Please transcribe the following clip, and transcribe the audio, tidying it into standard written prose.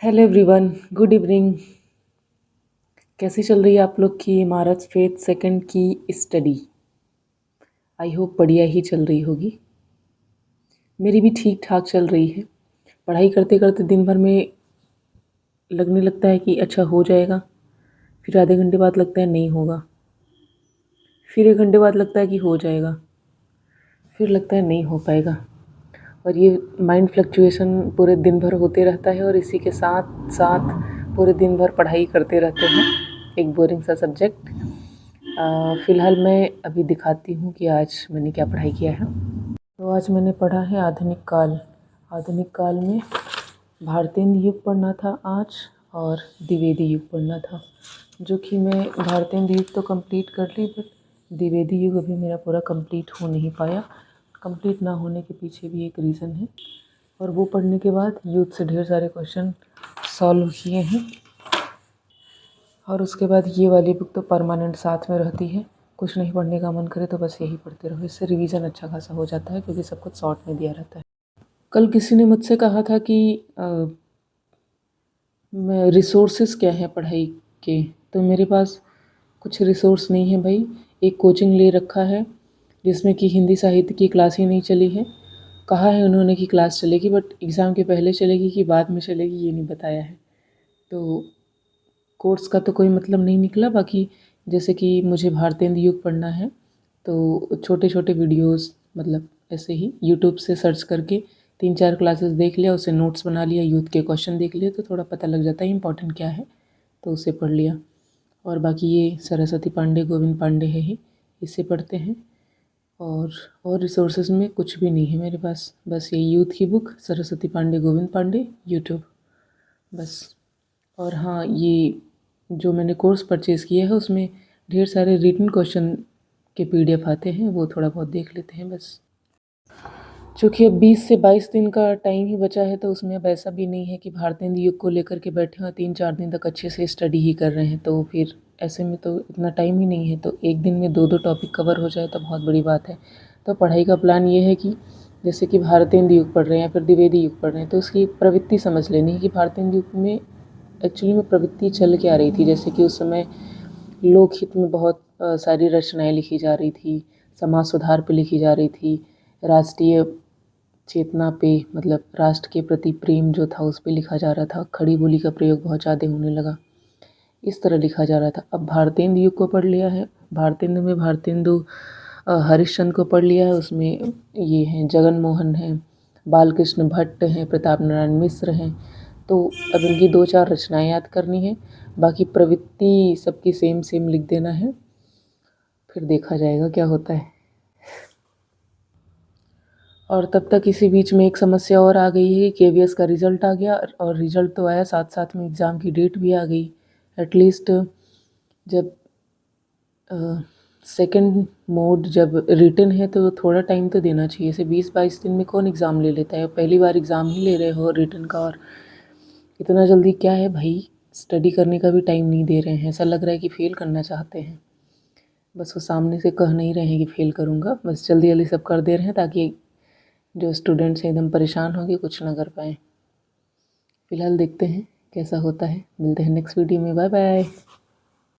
Hello everyone, good evening. कैसी चल रही है आप लोग की इमारत फेथ सेकंड की स्टडी? आई होप बढ़िया ही चल रही होगी। मेरी भी ठीक ठाक चल रही है। पढ़ाई करते करते दिन भर में लगने लगता है कि अच्छा हो जाएगा, फिर आधे घंटे बाद लगता है नहीं होगा, फिर 1 घंटे बाद लगता है कि हो जाएगा, फिर लगता है नहीं हो पाएगा। और ये माइंड फ्लक्चुएशन पूरे दिन भर होते रहता है और इसी के साथ साथ पूरे दिन भर पढ़ाई करते रहते हैं, एक बोरिंग सा सब्जेक्ट। फ़िलहाल मैं अभी दिखाती हूँ कि आज मैंने क्या पढ़ाई किया है। तो आज मैंने पढ़ा है आधुनिक काल। आधुनिक काल में भारतेंदु युग पढ़ना था आज, और द्विवेदी युग पढ़ना था, जो कि मैं भारतेंदु युग तो कंप्लीट कर ली, बट द्विवेदी युग अभी मेरा पूरा कंप्लीट हो नहीं पाया। कंप्लीट ना होने के पीछे भी एक रीज़न है, और वो पढ़ने के बाद यूथ से ढेर सारे क्वेश्चन सॉल्व किए हैं। और उसके बाद ये वाली बुक तो परमानेंट साथ में रहती है, कुछ नहीं पढ़ने का मन करे तो बस यही पढ़ते रहो। इससे रिवीजन अच्छा खासा हो जाता है, क्योंकि सब कुछ शॉर्ट में दिया रहता है। कल किसी ने मुझसे कहा था कि रिसोर्सेज क्या है पढ़ाई के, तो मेरे पास कुछ रिसोर्स नहीं है भाई। एक कोचिंग ले रखा है जिसमें कि हिंदी साहित्य की क्लास ही नहीं चली है। कहा है उन्होंने कि क्लास चलेगी, बट एग्ज़ाम के पहले चलेगी कि बाद में चलेगी ये नहीं बताया है। तो कोर्स का तो कोई मतलब नहीं निकला। बाकी जैसे कि मुझे भारतेंदु युग पढ़ना है, तो छोटे छोटे वीडियोस, मतलब ऐसे ही यूट्यूब से सर्च करके 3-4 क्लासेस देख लिया, उससे नोट्स बना लिया, यूथ के क्वेश्चन देख लिए, तो थोड़ा पता लग जाता है इंपॉर्टेंट क्या है, तो उसे पढ़ लिया। और बाकी ये सरस्वती पांडे, गोविंद पांडे है ही, इससे पढ़ते हैं। और रिसोर्सेज में कुछ भी नहीं है मेरे पास, बस ये यूथ की बुक, सरस्वती पांडे, गोविंद पांडे, यूट्यूब, बस। और हाँ, ये जो मैंने कोर्स परचेज़ किया है उसमें ढेर सारे रिटन क्वेश्चन के PDF आते हैं, वो थोड़ा बहुत देख लेते हैं बस। चूँकि अब 20 से 22 दिन का टाइम ही बचा है, तो उसमें अब ऐसा भी नहीं है कि भारतेंदु युग को लेकर के बैठे और 3-4 दिन तक अच्छे से स्टडी ही कर रहे हैं। तो फिर ऐसे में तो इतना टाइम ही नहीं है, तो एक दिन में 2-2 टॉपिक कवर हो जाए तो बहुत बड़ी बात है। तो पढ़ाई का प्लान ये है कि जैसे कि भारतेंदु युग पढ़ रहे हैं या फिर द्विवेदी युग पढ़ रहे हैं, तो उसकी प्रवृत्ति समझ लेनी है कि भारतेंदु युग में एक्चुअली में प्रवृत्ति चल के आ रही थी। जैसे कि उस समय लोकहित में बहुत सारी रचनाएँ लिखी जा रही थी, समाज सुधार पे लिखी जा रही थी, राष्ट्रीय चेतना पे, मतलब राष्ट्र के प्रति प्रेम जो था उस पे लिखा जा रहा था, खड़ी बोली का प्रयोग बहुत ज़्यादा होने लगा, इस तरह लिखा जा रहा था। अब भारतेंदु युग को पढ़ लिया है, भारतेंदु में भारतेंदु हरिश्चंद्र को पढ़ लिया है, उसमें ये हैं जगन मोहन हैं, बालकृष्ण भट्ट हैं, प्रताप नारायण मिश्र हैं। तो अब इनकी 2-4 रचनाएँ याद करनी है, बाकी प्रवृत्ति सबकी सेम सेम लिख देना है, फिर देखा जाएगा क्या होता है। और तब तक इसी बीच में एक समस्या और आ गई है, KVS का रिज़ल्ट आ गया, और रिज़ल्ट तो आया, साथ साथ में एग्ज़ाम की डेट भी आ गई। एटलीस्ट जब सेकंड मोड जब रिटन है तो थोड़ा टाइम तो देना चाहिए। ऐसे 20-22 दिन में कौन एग्ज़ाम ले लेता है? पहली बार एग्ज़ाम ही ले रहे हो रिटन का, और इतना जल्दी क्या है भाई, स्टडी करने का भी टाइम नहीं दे रहे हैं। ऐसा लग रहा है कि फ़ेल करना चाहते हैं, बस वो सामने से कह नहीं रहे हैं कि फ़ेल करूँगा, बस जल्दी जल्दी सब कर दे रहे हैं ताकि जो स्टूडेंट्स हैं एकदम परेशान हो के कुछ ना कर पाएँ। फ़िलहाल देखते हैं कैसा होता है, मिलते हैं नेक्स्ट वीडियो में, बाय बाय।